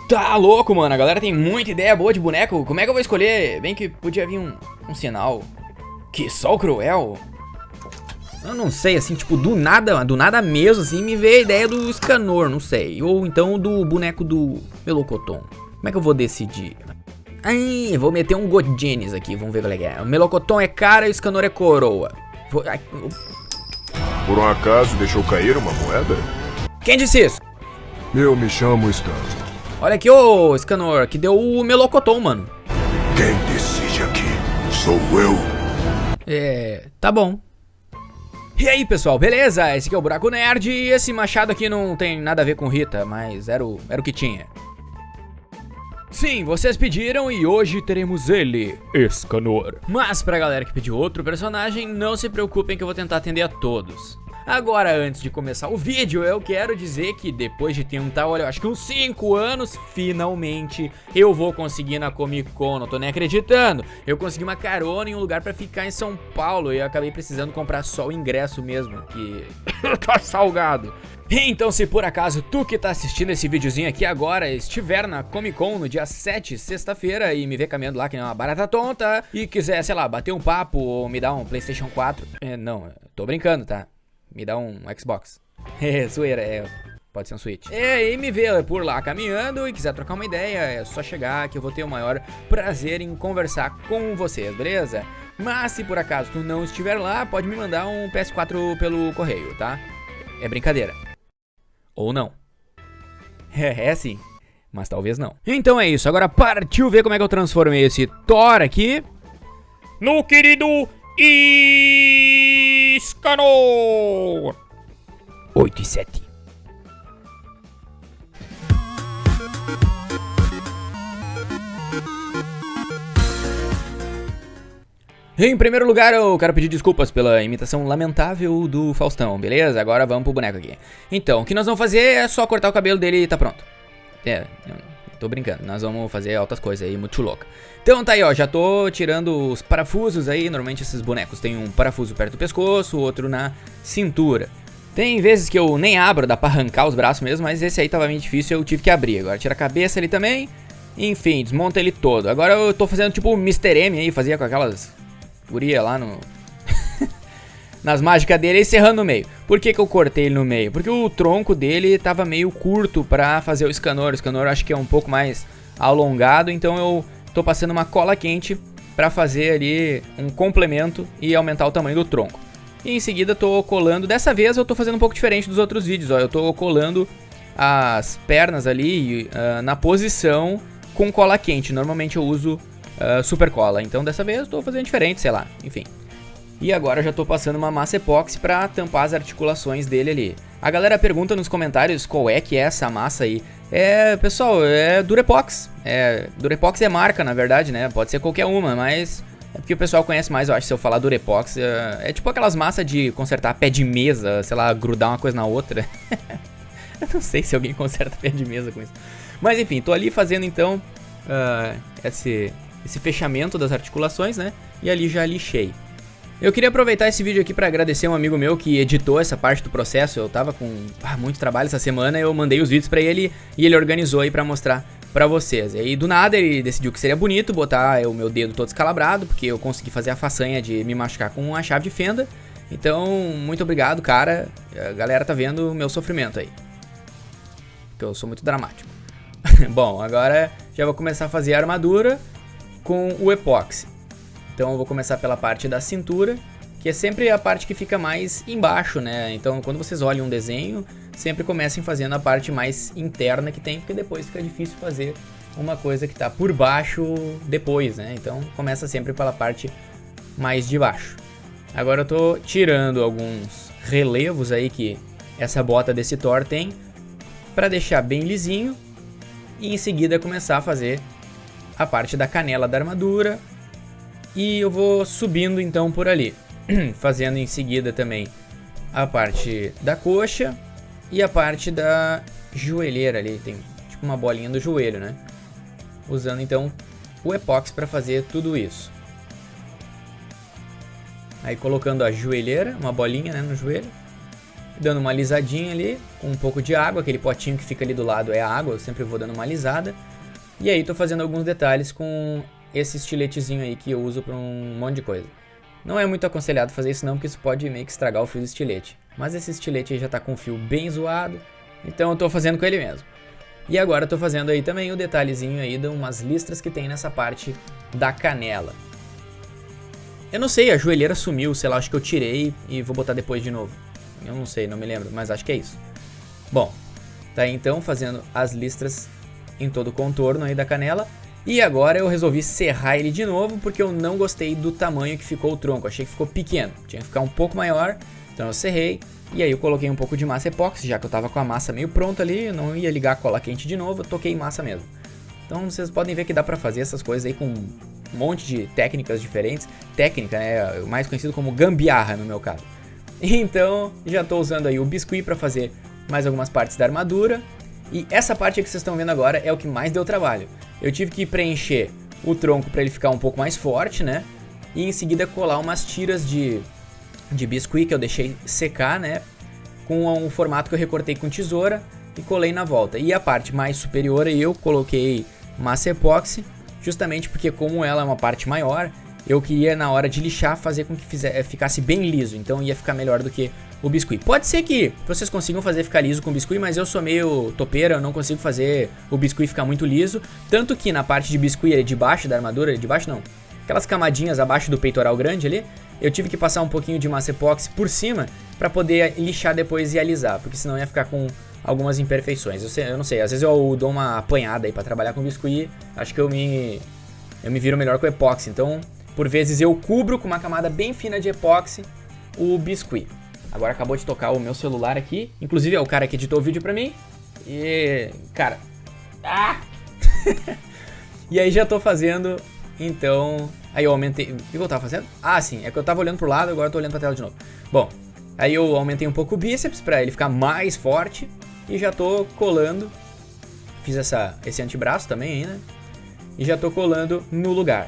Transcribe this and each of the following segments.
Tá louco, mano. A galera tem muita ideia boa de boneco. Como é que eu vou escolher? Bem que podia vir um sinal. Que sol cruel. Eu não sei, assim, tipo, do nada mesmo, assim, me veio a ideia do Escanor, não sei. Ou então do boneco do Melocoton. Como é que eu vou decidir? Ai, vou meter um Godines aqui, vamos ver qual é que é. O Melocoton é cara e o Escanor é coroa. Por um acaso deixou cair uma moeda? Quem disse isso? Eu me chamo Scan. Olha aqui, ô Escanor, que deu o Melocoton, mano. Quem decide aqui sou eu. Tá bom. E aí, pessoal, beleza? Esse aqui é o Buraco Nerd e esse machado aqui não tem nada a ver com Rita, mas era o que tinha. Sim, vocês pediram e hoje teremos ele, Escanor. Mas pra galera que pediu outro personagem, não se preocupem que eu vou tentar atender a todos. Agora, antes de começar o vídeo, eu quero dizer que depois de tentar, olha, eu acho que uns 5 anos, finalmente, eu vou conseguir na Comic Con, não tô nem acreditando. Eu consegui uma carona em um lugar pra ficar em São Paulo e eu acabei precisando comprar só o ingresso mesmo, que tá salgado. Então, se por acaso tu que tá assistindo esse videozinho aqui agora estiver na Comic Con no dia 7, sexta-feira, e me ver caminhando lá que nem uma barata tonta, e quiser, sei lá, bater um papo ou me dar um PlayStation 4, não, tô brincando, tá? Me dá um Xbox. Zoeira, pode ser um Switch. E me vê por lá caminhando e quiser trocar uma ideia, é só chegar que eu vou ter o maior prazer em conversar com vocês, beleza? Mas se por acaso tu não estiver lá, pode me mandar um PS4 pelo correio, tá? É brincadeira. Ou não. É sim, mas talvez não. Então é isso, agora partiu ver como é que eu transformei esse Thor aqui no querido Escanor 8 e 7. Em primeiro lugar, eu quero pedir desculpas pela imitação lamentável do Faustão, beleza? Agora vamos pro boneco aqui. Então, o que nós vamos fazer é só cortar o cabelo dele e tá pronto. Tô brincando, nós vamos fazer altas coisas aí, muito louca. Então tá aí, ó, já tô tirando os parafusos aí. Normalmente esses bonecos tem um parafuso perto do pescoço, outro na cintura. Tem vezes que eu nem abro, dá pra arrancar os braços mesmo, mas esse aí tava bem difícil, eu tive que abrir. Agora tira a cabeça ali também, enfim, desmonta ele todo. Agora eu tô fazendo tipo o Mr. M aí, fazia com aquelas guria lá no... nas mágicas dele e serrando no meio. Por que que eu cortei ele no meio? Porque o tronco dele tava meio curto pra fazer o Escanor. O Escanor eu acho que é um pouco mais alongado, então eu tô passando uma cola quente pra fazer ali um complemento e aumentar o tamanho do tronco. E em seguida tô colando, dessa vez eu tô fazendo um pouco diferente dos outros vídeos, ó. Eu tô colando as pernas ali na posição com cola quente. Normalmente eu uso super cola, então dessa vez eu tô fazendo diferente, sei lá, enfim. E agora eu já tô passando uma massa epóxi pra tampar as articulações dele ali. A galera pergunta nos comentários qual é que é essa massa aí. Pessoal, é Durepox. Durepox é marca, na verdade, né? Pode ser qualquer uma, mas é porque o pessoal conhece mais, eu acho, se eu falar Durepox. É tipo aquelas massas de consertar pé de mesa, sei lá, grudar uma coisa na outra. Eu não sei se alguém conserta pé de mesa com isso. Mas enfim, tô ali fazendo então esse fechamento das articulações, né? E ali já lixei. Eu queria aproveitar esse vídeo aqui para agradecer um amigo meu que editou essa parte do processo. Eu tava com muito trabalho essa semana, eu mandei os vídeos para ele e ele organizou aí para mostrar para vocês. E aí do nada ele decidiu que seria bonito botar o meu dedo todo escalabrado, porque eu consegui fazer a façanha de me machucar com uma chave de fenda. Então, muito obrigado, cara. A galera tá vendo o meu sofrimento aí, porque eu sou muito dramático. Bom, agora já vou começar a fazer a armadura com o epóxi. Então eu vou começar pela parte da cintura, que é sempre a parte que fica mais embaixo, né? Então quando vocês olham um desenho, sempre comecem fazendo a parte mais interna que tem, porque depois fica difícil fazer uma coisa que tá por baixo depois, né? Então começa sempre pela parte mais de baixo. Agora eu tô tirando alguns relevos aí que essa bota desse Thor tem, para deixar bem lisinho, e em seguida começar a fazer a parte da canela da armadura. E eu vou subindo então por ali, fazendo em seguida também a parte da coxa e a parte da joelheira ali, tem tipo uma bolinha do joelho, né? Usando então o epóxi para fazer tudo isso. Aí colocando a joelheira, uma bolinha, né, no joelho. dando uma alisadinha ali, com um pouco de água, aquele potinho que fica ali do lado é a água, eu sempre vou dando uma alisada. E aí tô fazendo alguns detalhes com esse estiletezinho aí que eu uso pra um monte de coisa. Não é muito aconselhado fazer isso não, porque isso pode meio que estragar o fio do estilete. Mas esse estilete aí já tá com o fio bem zoado, então eu tô fazendo com ele mesmo. E agora eu tô fazendo aí também o detalhezinho aí de umas listras que tem nessa parte da canela. Eu não sei, a joelheira sumiu, sei lá, acho que eu tirei e vou botar depois de novo. Eu não sei, não me lembro, mas acho que é isso. Bom, tá aí então fazendo as listras em todo o contorno aí da canela. E agora eu resolvi serrar ele de novo, porque eu não gostei do tamanho que ficou o tronco. Achei que ficou pequeno, tinha que ficar um pouco maior. Então eu serrei, e aí eu coloquei um pouco de massa epóxi, já que eu tava com a massa meio pronta ali. Eu não ia ligar a cola quente de novo, eu toquei massa mesmo. Então vocês podem ver que dá pra fazer essas coisas aí com um monte de técnicas diferentes. Técnica, né, mais conhecido como gambiarra no meu caso. Então já tô usando aí o biscuit pra fazer mais algumas partes da armadura. E essa parte que vocês estão vendo agora é o que mais deu trabalho. Eu tive que preencher o tronco para ele ficar um pouco mais forte, né? E em seguida colar umas tiras de biscuit que eu deixei secar, né? Com um formato que eu recortei com tesoura e colei na volta. E a parte mais superior aí eu coloquei massa epóxi, justamente porque como ela é uma parte maior, eu queria na hora de lixar fazer com que ficasse bem liso. Então ia ficar melhor do que o biscuit. Pode ser que vocês consigam fazer ficar liso com o biscuit, mas eu sou meio topeira, eu não consigo fazer o biscuit ficar muito liso. Tanto que na parte de biscuit ali de baixo da armadura, de baixo não, aquelas camadinhas abaixo do peitoral grande ali, eu tive que passar um pouquinho de massa epóxi por cima para poder lixar depois e alisar, porque senão ia ficar com algumas imperfeições. Eu não sei, às vezes eu dou uma apanhada aí para trabalhar com biscuit, acho que eu me viro melhor com epóxi, então por vezes eu cubro com uma camada bem fina de epóxi o biscuit. Agora acabou de tocar o meu celular aqui. Inclusive é o cara que editou o vídeo pra mim. E... cara... ah! E aí já tô fazendo... então... aí eu aumentei... o que eu tava fazendo? Ah, sim. É que eu tava olhando pro lado, agora eu tô olhando pra tela de novo. Bom, aí eu aumentei um pouco o bíceps pra ele ficar mais forte. E já tô colando. Fiz esse antebraço também aí, né? E já tô colando no lugar.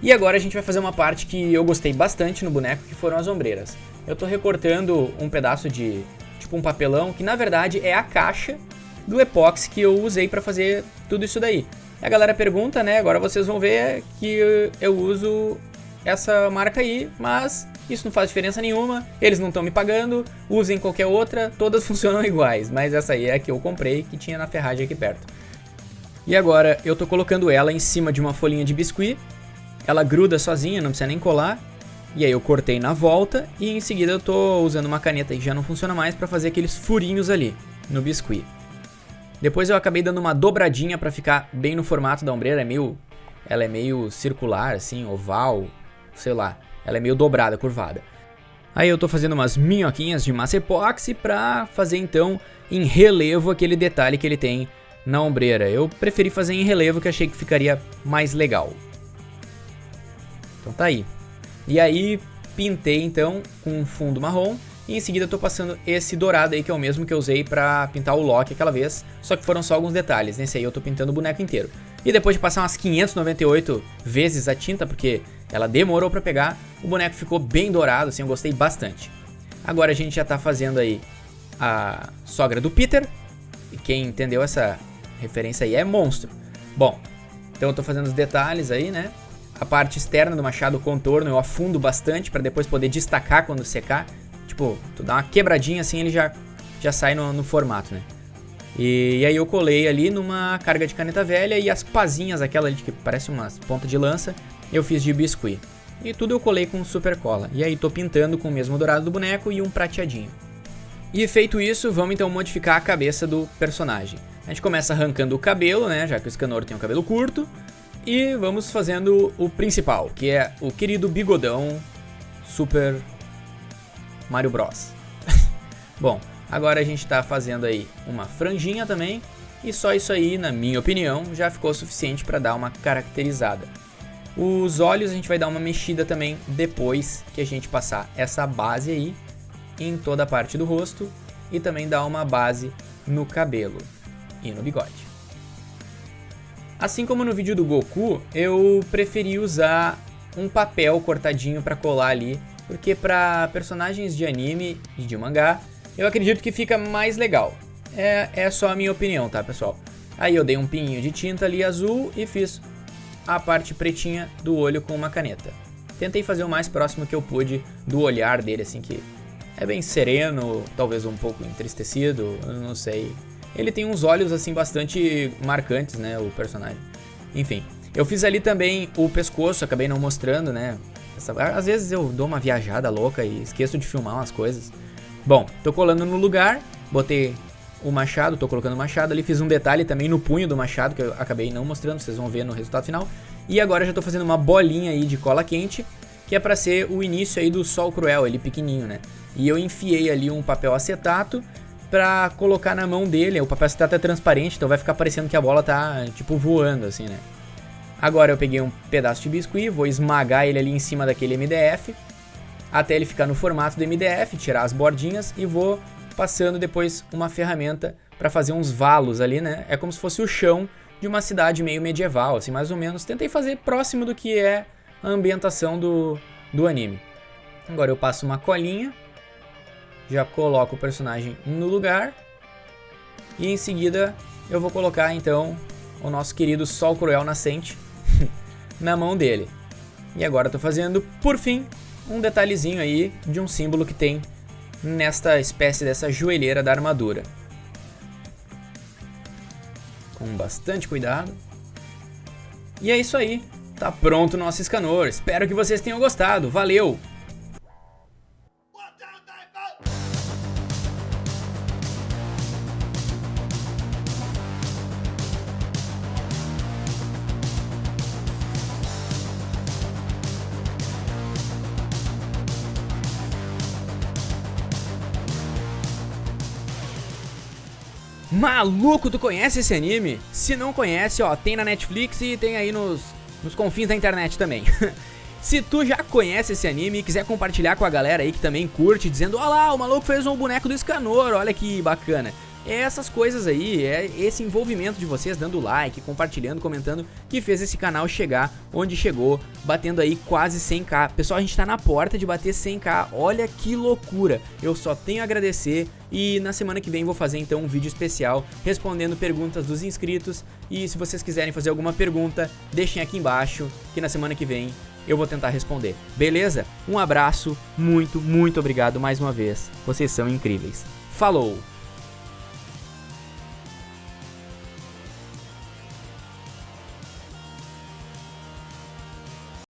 E agora a gente vai fazer uma parte que eu gostei bastante no boneco, que foram as ombreiras. Eu tô recortando um pedaço de, tipo um papelão, que na verdade é a caixa do epóxi que eu usei pra fazer tudo isso daí. E a galera pergunta, né, agora vocês vão ver que eu uso essa marca aí, mas isso não faz diferença nenhuma, eles não estão me pagando, usem qualquer outra, todas funcionam iguais, mas essa aí é a que eu comprei, que tinha na ferragem aqui perto. E agora eu tô colocando ela em cima de uma folhinha de biscuit. Ela gruda sozinha, não precisa nem colar. E aí eu cortei na volta e em seguida eu tô usando uma caneta que já não funciona mais para fazer aqueles furinhos ali no biscuit. Depois eu acabei dando uma dobradinha para ficar bem no formato da ombreira. Ela é meio circular, assim, oval, sei lá. Ela é meio dobrada, curvada. Aí eu tô fazendo umas minhoquinhas de massa epóxi pra fazer então em relevo aquele detalhe que ele tem na ombreira. Eu preferi fazer em relevo, que achei que ficaria mais legal. Então tá aí. E aí pintei então com um fundo marrom. E em seguida eu tô passando esse dourado aí, que é o mesmo que eu usei pra pintar o Loki aquela vez. Só que foram só alguns detalhes. Nesse aí eu tô pintando o boneco inteiro. E depois de passar umas 598 vezes a tinta, porque ela demorou pra pegar, o boneco ficou bem dourado, assim, eu gostei bastante. Agora a gente já tá fazendo aí a sogra do Peter. E quem entendeu essa referência aí é monstro. Bom, então eu tô fazendo os detalhes aí, né? A parte externa do machado, o contorno, eu afundo bastante para depois poder destacar quando secar. Tipo, tu dá uma quebradinha assim, ele já sai no formato, né? E aí eu colei ali numa carga de caneta velha e as pazinhas, aquela ali que parece umas pontas de lança, eu fiz de biscuit. E tudo eu colei com super cola. E aí tô pintando com o mesmo dourado do boneco e um prateadinho. E feito isso, vamos então modificar a cabeça do personagem. A gente começa arrancando o cabelo, né? Já que o Escanor tem um cabelo curto. E vamos fazendo o principal, que é o querido bigodão Super Mario Bros. Bom, agora a gente tá fazendo aí uma franjinha também. E só isso aí, na minha opinião, já ficou suficiente para dar uma caracterizada. Os olhos a gente vai dar uma mexida também depois que a gente passar essa base aí em toda a parte do rosto. E também dar uma base no cabelo e no bigode. Assim como no vídeo do Goku, eu preferi usar um papel cortadinho para colar ali, porque para personagens de anime e de mangá, eu acredito que fica mais legal. É só a minha opinião, tá, pessoal? Aí eu dei um pinguinho de tinta ali azul e fiz a parte pretinha do olho com uma caneta. Tentei fazer o mais próximo que eu pude do olhar dele, assim, que é bem sereno, talvez um pouco entristecido, eu não sei. Ele tem uns olhos, assim, bastante marcantes, né, o personagem. Enfim, eu fiz ali também o pescoço, acabei não mostrando, né. Às vezes eu dou uma viajada louca e esqueço de filmar umas coisas. Bom, tô colando no lugar, botei o machado, tô colocando o machado ali, fiz um detalhe também no punho do machado, que eu acabei não mostrando, vocês vão ver no resultado final. E agora já tô fazendo uma bolinha aí de cola quente, que é pra ser o início aí do Sol Cruel, ele pequenininho, né. E eu enfiei ali um papel acetato pra colocar na mão dele. O papel acetato é transparente, então vai ficar parecendo que a bola tá, tipo, voando, assim, né. Agora eu peguei um pedaço de biscuit, vou esmagar ele ali em cima daquele MDF, até ele ficar no formato do MDF, tirar as bordinhas e vou passando depois uma ferramenta pra fazer uns valos ali, né. É como se fosse o chão de uma cidade meio medieval, assim, mais ou menos. Tentei fazer próximo do que é a ambientação do anime. Agora eu passo uma colinha, já coloco o personagem no lugar e em seguida eu vou colocar então o nosso querido Sol Cruel nascente na mão dele. E agora eu tô fazendo, por fim, um detalhezinho aí de um símbolo que tem nesta espécie dessa joelheira da armadura. Com bastante cuidado. E é isso aí. Tá pronto o nosso Escanor. Espero que vocês tenham gostado. Valeu! Maluco, tu conhece esse anime? Se não conhece, ó, tem na Netflix e tem aí nos confins da internet também. Se tu já conhece esse anime e quiser compartilhar com a galera aí que também curte, dizendo: olha lá, o maluco fez um boneco do Escanor, olha que bacana. É essas coisas aí, é esse envolvimento de vocês dando like, compartilhando, comentando, que fez esse canal chegar onde chegou, batendo aí quase 100k. Pessoal, a gente tá na porta de bater 100k, olha que loucura. Eu só tenho a agradecer e na semana que vem vou fazer então um vídeo especial respondendo perguntas dos inscritos. E se vocês quiserem fazer alguma pergunta, deixem aqui embaixo que na semana que vem eu vou tentar responder. Beleza? Um abraço, muito obrigado mais uma vez. Vocês são incríveis. Falou!